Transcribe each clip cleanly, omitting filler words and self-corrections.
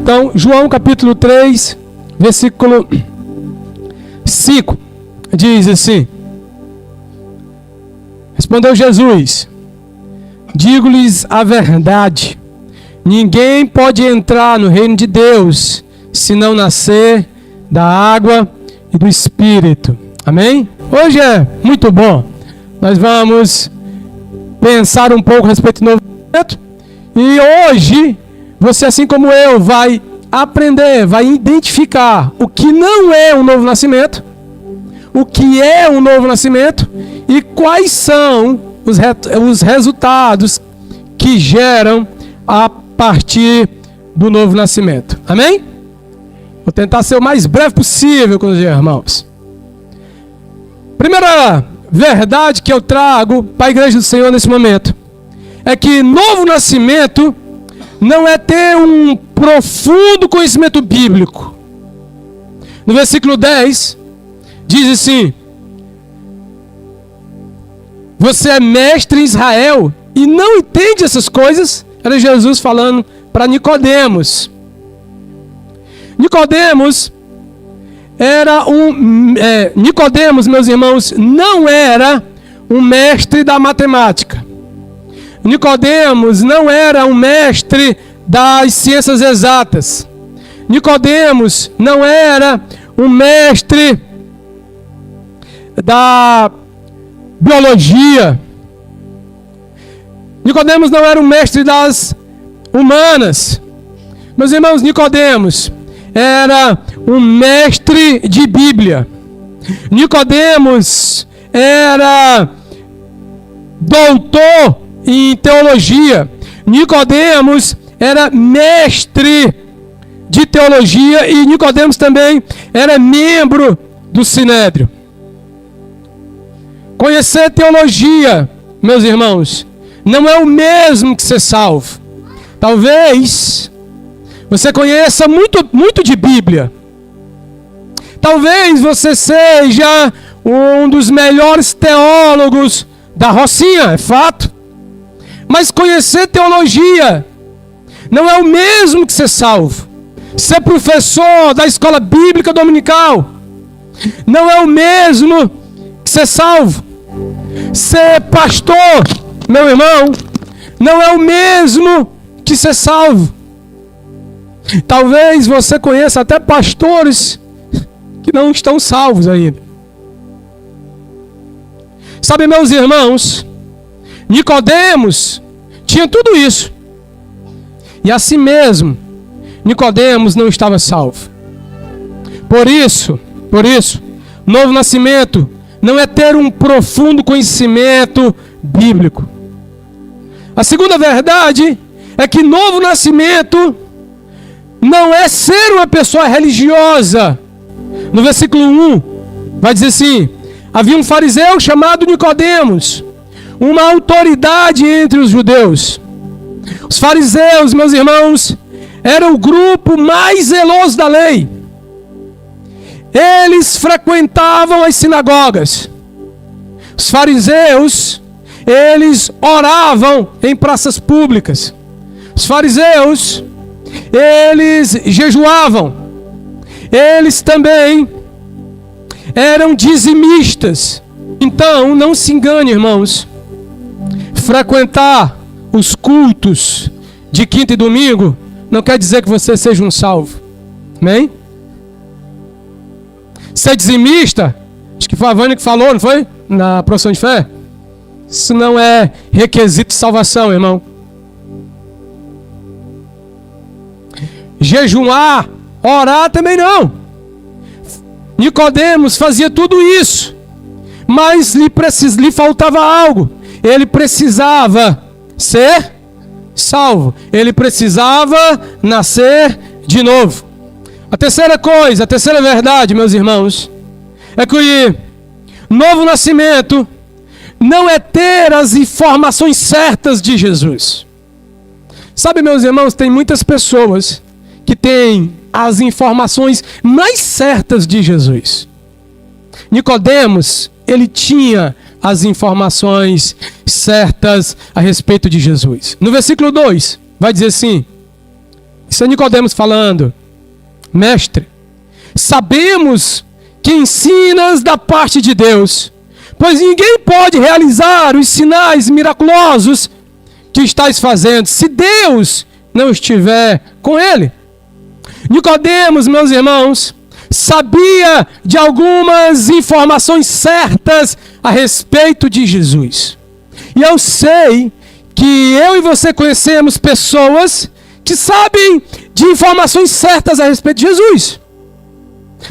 Então, João capítulo 3, versículo 5, diz assim: respondeu Jesus: digo-lhes a verdade, ninguém pode entrar no reino de Deus se não nascer da água e do Espírito. Amém? Hoje é muito bom. Nós vamos pensar um pouco a respeito do novo nascimento. E hoje, você, assim como eu, vai aprender, vai identificar o que não é um novo nascimento, o que é um novo nascimento e quais são os resultados que geram a partir do novo nascimento. Amém? Vou tentar ser o mais breve possível com os irmãos. Primeira verdade que eu trago para a igreja do Senhor nesse momento é que novo nascimento não é ter um profundo conhecimento bíblico. No versículo 10, diz assim: você é mestre em Israel e não entende essas coisas? Era Jesus falando para Nicodemos. Nicodemos era Nicodemos, meus irmãos, não era um mestre da matemática. Nicodemos não era um mestre das ciências exatas. Nicodemos não era um mestre da biologia. Nicodemos não era um mestre das humanas. Meus irmãos, Nicodemos era um mestre de Bíblia. Nicodemos era doutor em teologia. Nicodemos era mestre de teologia e Nicodemos também era membro do Sinédrio. Conhecer teologia, meus irmãos, não é o mesmo que ser salvo. Talvez você conheça muito de Bíblia. Talvez você seja um dos melhores teólogos da Rocinha, é fato. Mas conhecer teologia não é o mesmo que ser salvo. Ser professor da escola bíblica dominical não é o mesmo que ser salvo. Ser pastor, meu irmão, não é o mesmo que ser salvo. Talvez você conheça até pastores que não estão salvos ainda. Sabe, meus irmãos, Nicodemos tinha tudo isso. E assim mesmo, Nicodemos não estava salvo. Por isso, novo nascimento não é ter um profundo conhecimento bíblico. A segunda verdade é que novo nascimento não é ser uma pessoa religiosa. No versículo 1, vai dizer assim: havia um fariseu chamado Nicodemos, uma autoridade entre os judeus. Os fariseus, meus irmãos, eram o grupo mais zeloso da lei. Eles frequentavam as sinagogas. Os fariseus, eles oravam em praças públicas. Os fariseus, eles jejuavam. Eles também eram dizimistas. Então, não se engane, irmãos. Frequentar os cultos de quinta e domingo não quer dizer que você seja um salvo. Amém? Ser dizimista, acho que foi a Vânia que falou, não foi? Na profissão de fé. Isso não é requisito de salvação, irmão. Jejuar, orar também não. Nicodemos fazia tudo isso, mas lhe faltava algo. Ele precisava ser salvo. Ele precisava nascer de novo. A terceira coisa, a terceira verdade, meus irmãos, é que novo nascimento não é ter as informações certas de Jesus. Sabe, meus irmãos, tem muitas pessoas que têm as informações mais certas de Jesus. Nicodemos, ele tinha as informações certas a respeito de Jesus. No versículo 2, vai dizer assim: Isso é Nicodemos falando. Mestre, sabemos que ensinas da parte de Deus, pois ninguém pode realizar os sinais miraculosos que estás fazendo se Deus não estiver com ele. Nicodemos, meus irmãos, sabia de algumas informações certas a respeito de Jesus. E eu sei que eu e você conhecemos pessoas que sabem de informações certas a respeito de Jesus.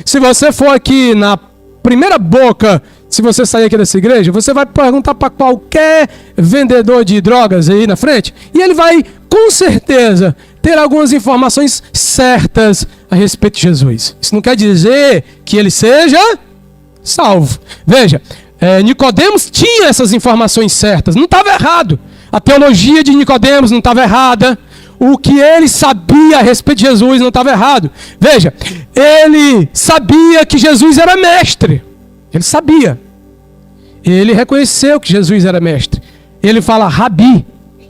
Se você for aqui na primeira boca, se você sair aqui dessa igreja, você vai perguntar para qualquer vendedor de drogas aí na frente, e ele vai, com certeza, ter algumas informações certas a respeito de Jesus. Isso não quer dizer que ele seja salvo. Veja, Nicodemos tinha essas informações certas, não estava errado. A teologia de Nicodemos não estava errada. O que ele sabia a respeito de Jesus não estava errado. Veja, ele sabia que Jesus era mestre. Ele sabia. Ele reconheceu que Jesus era mestre. Ele fala rabi,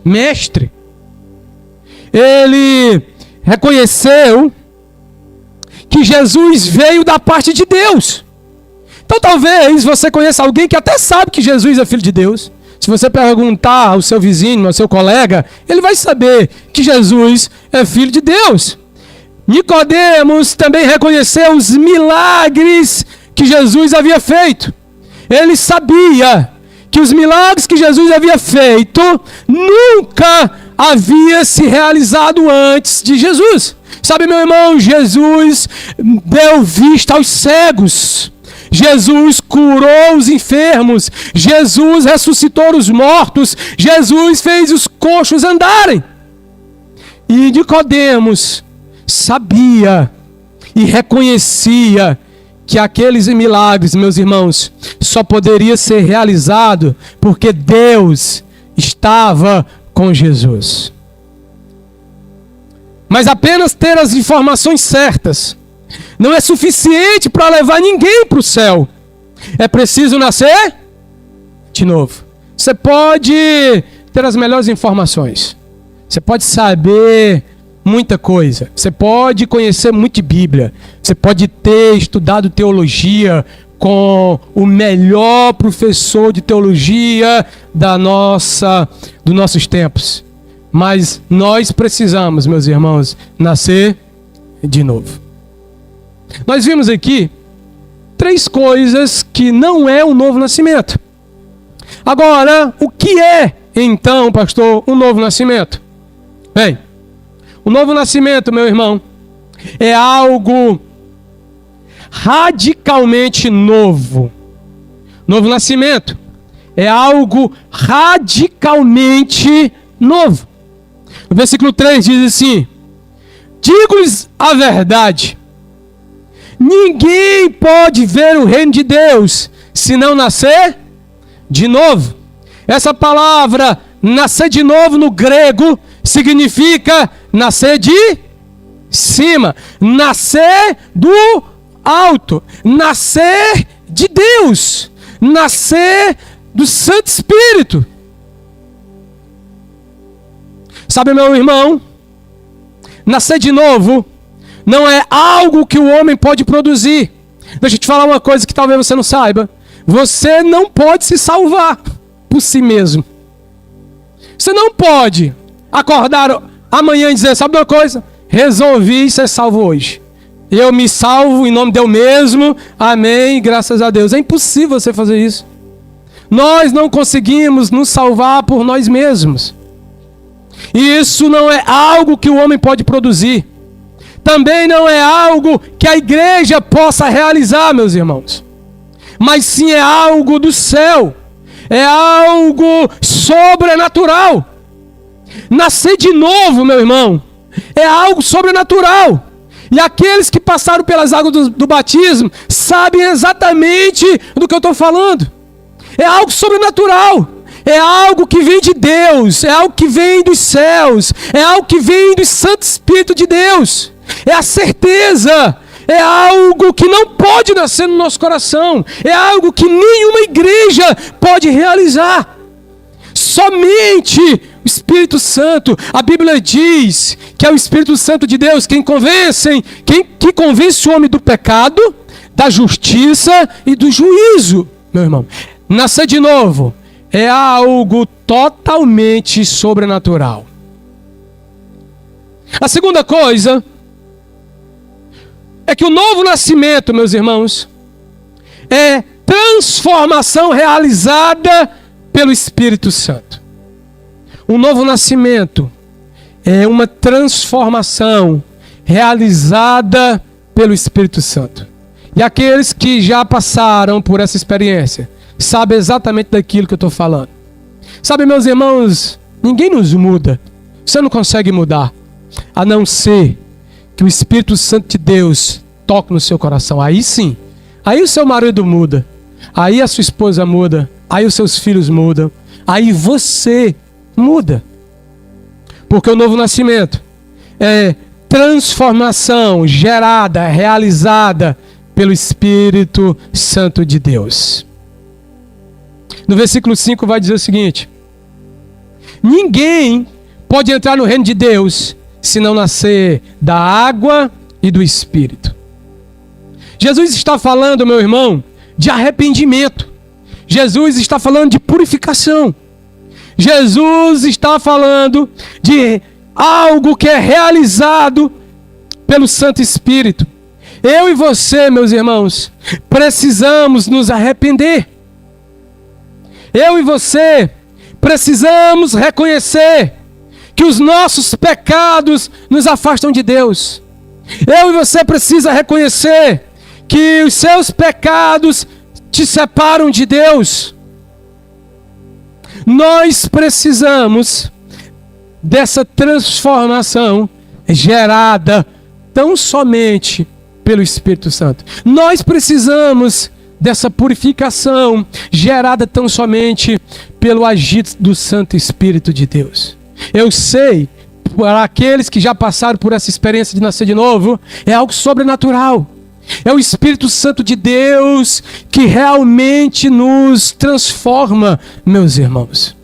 mestre. Ele reconheceu que Jesus veio da parte de Deus. Então talvez você conheça alguém que até sabe que Jesus é filho de Deus. Se você perguntar ao seu vizinho, ao seu colega, ele vai saber que Jesus é filho de Deus. Nicodemos também reconheceu os milagres que Jesus havia feito. Ele sabia que os milagres que Jesus havia feito nunca havia se realizado antes de Jesus. Sabe, meu irmão, Jesus deu vista aos cegos. Jesus curou os enfermos, Jesus ressuscitou os mortos, Jesus fez os coxos andarem. E Nicodemos sabia e reconhecia que aqueles milagres, meus irmãos, só poderia ser realizado porque Deus estava com Jesus. Mas apenas ter as informações certas não é suficiente para levar ninguém para o céu. É preciso nascer de novo. Você pode ter as melhores informações. Você pode saber muita coisa. Você pode conhecer muito de Bíblia. Você pode ter estudado teologia com o melhor professor de teologia dos nossos tempos. Mas nós precisamos, meus irmãos, nascer de novo. Nós vimos aqui 3 coisas que não é o novo nascimento. Agora, o que é, então, pastor, um novo nascimento? Bem, o novo nascimento, meu irmão, é algo radicalmente novo. Novo nascimento é algo radicalmente novo. O versículo 3 diz assim: digo-lhes a verdade, ninguém pode ver o reino de Deus se não nascer de novo. Essa palavra, nascer de novo, no grego, significa nascer de cima, nascer do alto, nascer de Deus, nascer do Santo Espírito. Sabe, meu irmão, nascer de novo não é algo que o homem pode produzir. Deixa eu te falar uma coisa que talvez você não saiba. Você não pode se salvar por si mesmo. Você não pode acordar amanhã e dizer, sabe uma coisa? Resolvi ser salvo hoje. Eu me salvo em nome de Deus mesmo. Amém, graças a Deus. É impossível você fazer isso. Nós não conseguimos nos salvar por nós mesmos. E isso não é algo que o homem pode produzir. Também não é algo que a igreja possa realizar, meus irmãos. Mas sim é algo do céu. É algo sobrenatural. Nascer de novo, meu irmão, é algo sobrenatural. E aqueles que passaram pelas águas do batismo sabem exatamente do que eu estou falando. É algo sobrenatural. É algo que vem de Deus. É algo que vem dos céus. É algo que vem do Santo Espírito de Deus. É a certeza. É algo que não pode nascer no nosso coração. É algo que nenhuma igreja pode realizar. Somente o Espírito Santo, a Bíblia diz que é o Espírito Santo de Deus que convence o homem do pecado, da justiça e do juízo, meu irmão. Nascer de novo é algo totalmente sobrenatural. A segunda coisa é que o novo nascimento, meus irmãos, é transformação realizada pelo Espírito Santo. O novo nascimento é uma transformação realizada pelo Espírito Santo. E aqueles que já passaram por essa experiência sabem exatamente daquilo que eu estou falando. Sabe, meus irmãos, ninguém nos muda. Você não consegue mudar, a não ser que o Espírito Santo de Deus toque no seu coração. Aí sim, aí o seu marido muda, aí a sua esposa muda, aí os seus filhos mudam, aí você muda. Porque o novo nascimento é transformação gerada, realizada pelo Espírito Santo de Deus. No versículo 5 vai dizer o seguinte: ninguém pode entrar no reino de Deus se não nascer da água e do Espírito. Jesus está falando, meu irmão, de arrependimento. Jesus está falando de purificação. Jesus está falando de algo que é realizado pelo Santo Espírito. Eu e você, meus irmãos, precisamos nos arrepender. Eu e você precisamos reconhecer que os nossos pecados nos afastam de Deus. Eu e você precisa reconhecer que os seus pecados te separam de Deus. Nós precisamos dessa transformação gerada tão somente pelo Espírito Santo. Nós precisamos dessa purificação gerada tão somente pelo agir do Santo Espírito de Deus. Eu sei, para aqueles que já passaram por essa experiência de nascer de novo, é algo sobrenatural. É o Espírito Santo de Deus que realmente nos transforma, meus irmãos.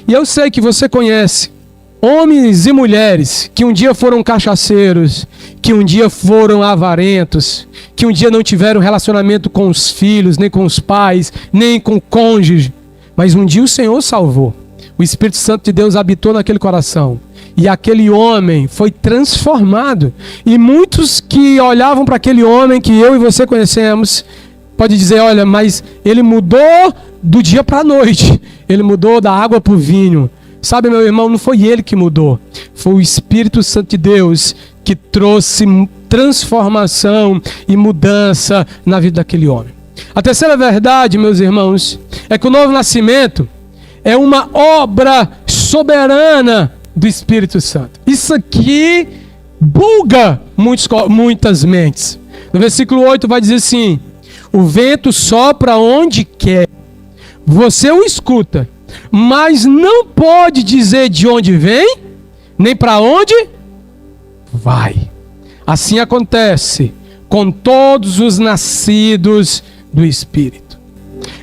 E eu sei que você conhece homens e mulheres que um dia foram cachaceiros, que um dia foram avarentos, que um dia não tiveram relacionamento com os filhos, nem com os pais, nem com o cônjuge. Mas um dia o Senhor salvou. O Espírito Santo de Deus habitou naquele coração. E aquele homem foi transformado. E muitos que olhavam para aquele homem que eu e você conhecemos, pode dizer, olha, mas ele mudou do dia para a noite. Ele mudou da água para o vinho. Sabe, meu irmão, não foi ele que mudou. Foi o Espírito Santo de Deus que trouxe transformação e mudança na vida daquele homem. A terceira verdade, meus irmãos, é que o novo nascimento é uma obra soberana do Espírito Santo. Isso aqui buga muitas mentes. No versículo 8 vai dizer assim: o vento sopra onde quer, você o escuta, mas não pode dizer de onde vem, nem para onde vai. Assim acontece com todos os nascidos do Espírito.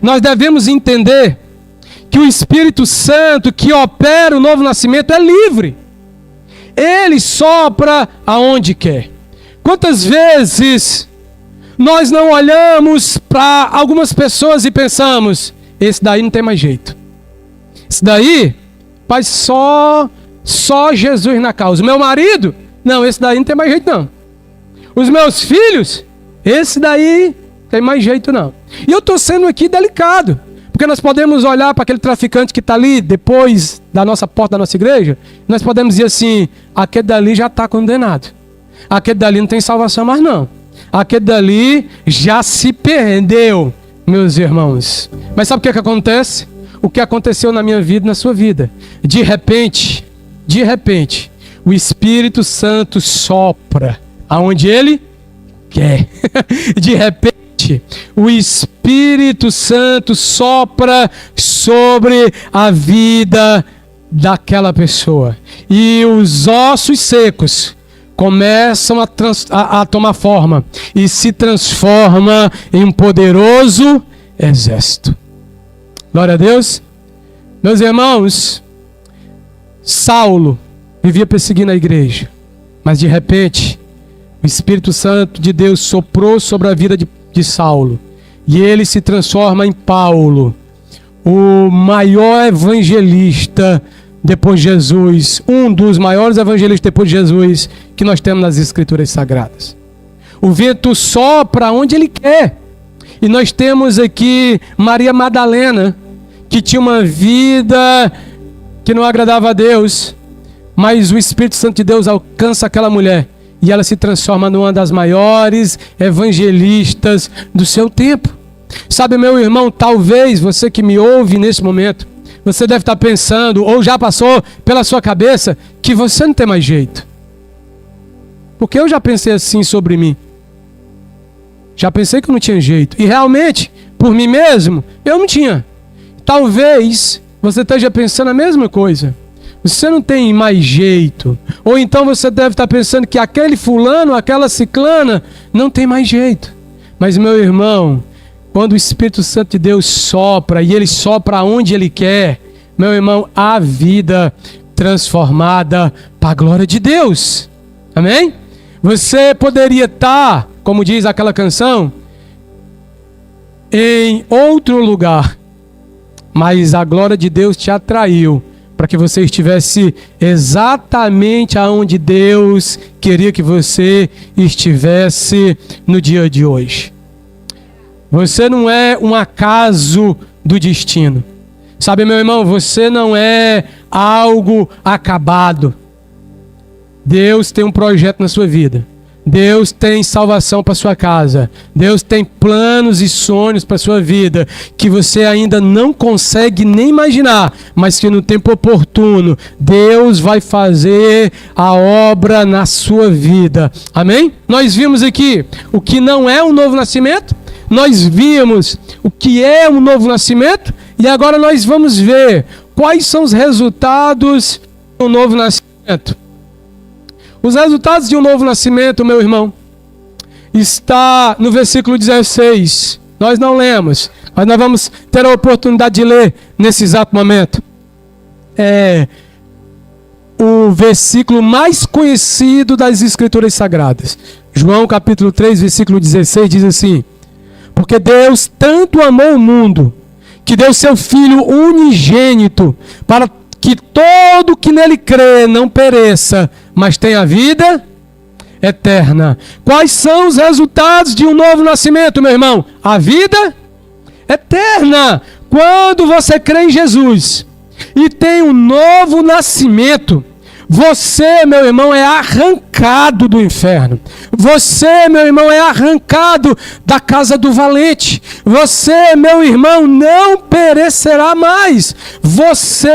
Nós devemos entender que o Espírito Santo que opera o novo nascimento é livre. Ele sopra aonde quer. Quantas vezes nós não olhamos para algumas pessoas e pensamos, esse daí não tem mais jeito. Esse daí faz só Jesus na causa. O meu marido, não, esse daí não tem mais jeito não. Os meus filhos, esse daí não tem mais jeito não. E eu estou sendo aqui delicado. Porque nós podemos olhar para aquele traficante que está ali, depois da nossa porta da nossa igreja, nós podemos dizer assim, aquele dali já está condenado. Aquele dali não tem salvação mais não. Aquele dali já se perdeu, meus irmãos. Mas sabe o que acontece? O que aconteceu na minha vida e na sua vida? De repente, o Espírito Santo sopra aonde ele quer. De repente, o Espírito Santo sopra sobre a vida daquela pessoa. E os ossos secos começam a tomar forma e se transforma em um poderoso exército. Glória a Deus. Meus irmãos, Saulo vivia perseguindo a igreja, mas de repente o Espírito Santo de Deus soprou sobre a vida de Saulo e ele se transforma em Paulo, o maior evangelista depois de Jesus, um dos maiores evangelistas depois de Jesus que nós temos nas Escrituras Sagradas. O vento sopra onde ele quer. E nós temos aqui Maria Madalena, que tinha uma vida que não agradava a Deus, mas o Espírito Santo de Deus alcança aquela mulher e ela se transforma numa das maiores evangelistas do seu tempo. Sabe, meu irmão, talvez você que me ouve nesse momento, você deve estar pensando, ou já passou pela sua cabeça, que você não tem mais jeito. Porque eu já pensei assim sobre mim. Já pensei que eu não tinha jeito. E realmente, por mim mesmo, eu não tinha. Talvez você esteja pensando a mesma coisa. Você não tem mais jeito. Ou então você deve estar pensando que aquele fulano, aquela ciclana, não tem mais jeito. Mas, meu irmão, quando o Espírito Santo de Deus sopra, e ele sopra onde ele quer, meu irmão, há vida transformada para a glória de Deus. Amém? Você poderia estar, como diz aquela canção, em outro lugar, mas a glória de Deus te atraiu para que você estivesse exatamente aonde Deus queria que você estivesse no dia de hoje. Você não é um acaso do destino. Sabe, meu irmão, você não é algo acabado. Deus tem um projeto na sua vida. Deus tem salvação para sua casa. Deus tem planos e sonhos para sua vida que você ainda não consegue nem imaginar, mas que no tempo oportuno Deus vai fazer a obra na sua vida. Amém? Nós vimos aqui o que não é um novo nascimento. Nós vimos o que é um novo nascimento e agora nós vamos ver quais são os resultados do novo nascimento. Os resultados de um novo nascimento, meu irmão, está no versículo 16. Nós não lemos, mas nós vamos ter a oportunidade de ler nesse exato momento. É o versículo mais conhecido das Escrituras Sagradas. João capítulo 3, versículo 16 diz assim: porque Deus tanto amou o mundo, que deu seu Filho unigênito, para que todo que nele crê não pereça, mas tenha vida eterna. Quais são os resultados de um novo nascimento, meu irmão? A vida eterna. Quando você crê em Jesus e tem um novo nascimento, você, meu irmão, é arrancado do inferno. Você, meu irmão, é arrancado da casa do valente. Você, meu irmão, não perecerá mais. Você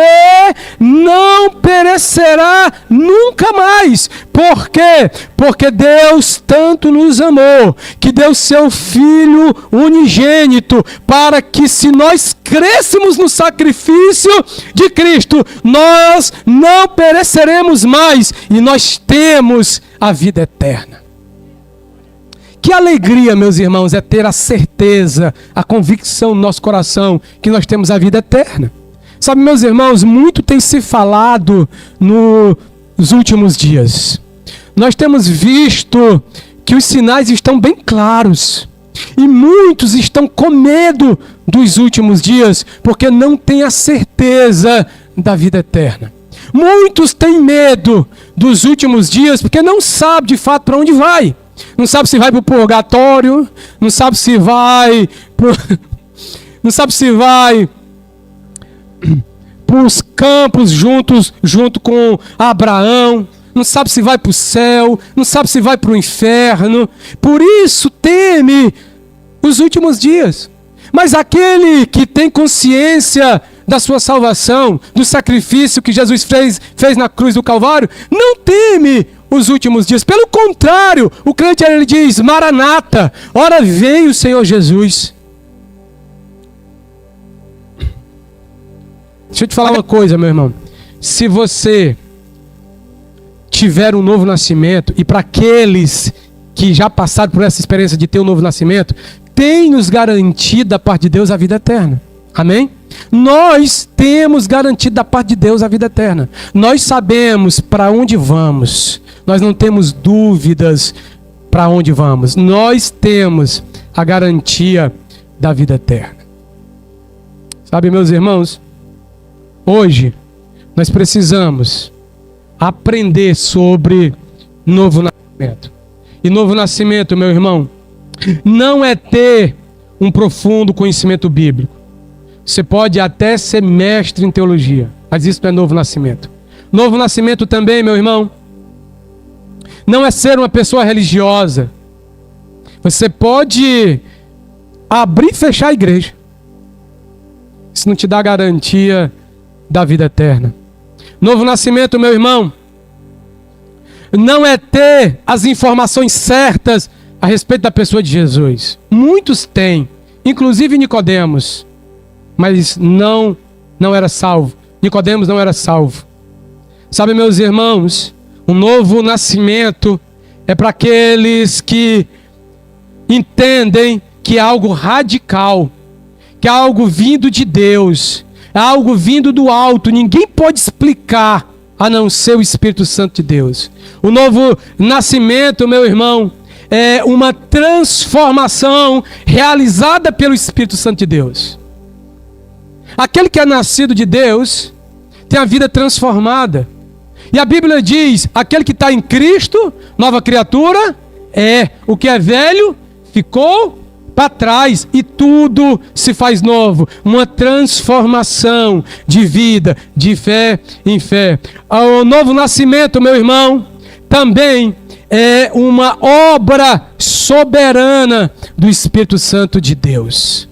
não perecerá nunca mais. Por quê? Porque Deus tanto nos amou, que deu seu Filho unigênito, para que se nós crêssemos no sacrifício de Cristo, nós não pereceremos mais e nós temos a vida eterna. Que alegria, meus irmãos, é ter a certeza, a convicção no nosso coração que nós temos a vida eterna. Sabe, meus irmãos, muito tem se falado nos últimos dias. Nós temos visto que os sinais estão bem claros. E muitos estão com medo dos últimos dias, porque não têm a certeza da vida eterna. Muitos têm medo dos últimos dias, porque não sabem de fato para onde vai. Não sabe se vai para o purgatório, não sabe se vai para os campos junto com Abraão, não sabe se vai para o céu, não sabe se vai para o inferno. Por isso teme os últimos dias. Mas aquele que tem consciência da sua salvação, do sacrifício que Jesus fez na cruz do Calvário, não teme os últimos dias. Pelo contrário, o crente ele diz: Maranata, ora vem o Senhor Jesus. Deixa eu te falar uma coisa, meu irmão. Se você tiver um novo nascimento, e para aqueles que já passaram por essa experiência de ter um novo nascimento, tem nos garantido da parte de Deus a vida eterna. Amém? Nós temos garantido da parte de Deus a vida eterna. Nós sabemos para onde vamos. Nós não temos dúvidas para onde vamos. Nós temos a garantia da vida eterna. Sabe, meus irmãos, hoje nós precisamos aprender sobre novo nascimento. E novo nascimento, meu irmão, não é ter um profundo conhecimento bíblico. Você pode até ser mestre em teologia, mas isso não é novo nascimento. Novo nascimento também, meu irmão, não é ser uma pessoa religiosa. Você pode abrir e fechar a igreja. Isso não te dá garantia da vida eterna. Novo nascimento, meu irmão, não é ter as informações certas a respeito da pessoa de Jesus. Muitos têm, inclusive Nicodemos, mas não era salvo. Nicodemos não era salvo. Sabe, meus irmãos, um novo nascimento é para aqueles que entendem que é algo radical, que é algo vindo de Deus, é algo vindo do alto. Ninguém pode explicar a não ser o Espírito Santo de Deus. O novo nascimento, meu irmão, é uma transformação realizada pelo Espírito Santo de Deus. Aquele que é nascido de Deus tem a vida transformada. E a Bíblia diz, aquele que está em Cristo, nova criatura, o que é velho ficou para trás e tudo se faz novo. Uma transformação de vida, de fé em fé. O novo nascimento, meu irmão, também é uma obra soberana do Espírito Santo de Deus.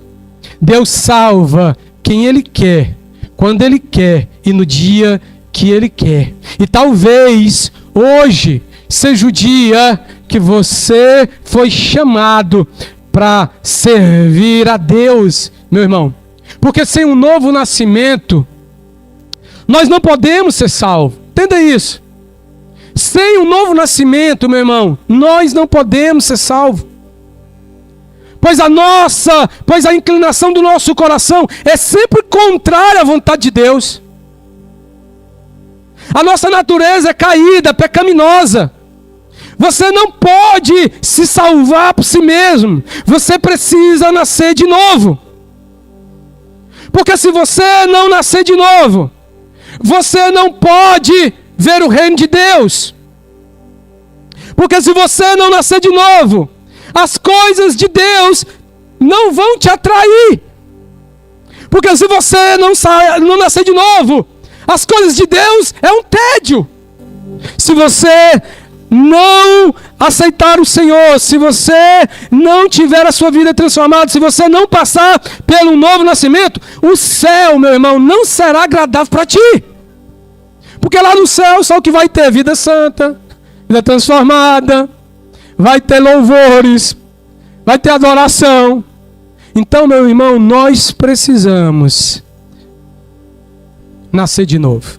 Deus salva quem Ele quer, quando Ele quer e no dia que Ele quer. E talvez hoje seja o dia que você foi chamado para servir a Deus, meu irmão. Porque sem um novo nascimento, nós não podemos ser salvos. Entenda isso. Sem um novo nascimento, meu irmão, nós não podemos ser salvos. Pois a inclinação do nosso coração é sempre contrária à vontade de Deus. A nossa natureza é caída, pecaminosa. Você não pode se salvar por si mesmo. Você precisa nascer de novo. Porque se você não nascer de novo, você não pode ver o reino de Deus. Porque se você não nascer de novo, as coisas de Deus não vão te atrair. Porque se você não nascer de novo, as coisas de Deus é um tédio. Se você não aceitar o Senhor, se você não tiver a sua vida transformada, se você não passar pelo novo nascimento, o céu, meu irmão, não será agradável para ti. Porque lá no céu só o que vai ter vida santa, vida transformada, vai ter louvores, vai ter adoração. Então, meu irmão, nós precisamos nascer de novo.